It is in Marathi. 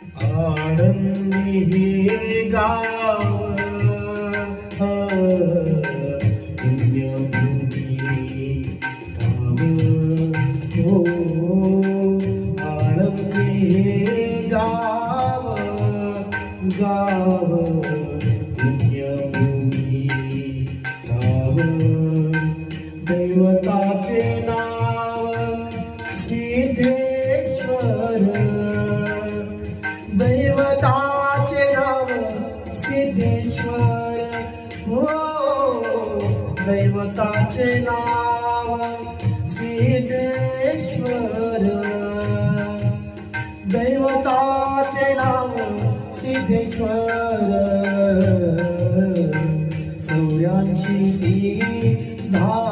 आनंदी हे गाव पुण्यभूमी गाव हो. आनंदी हे गाव गाव पुण्यभूमी गाव. दैवताचे नाव सिद्धेश्वर. दैवताचे नाव सिद्धेश्वर हो. दैवताचे नाव सिद्धेश्वर. दैवताचे नाव सिद्धेश्वर. 84 धाम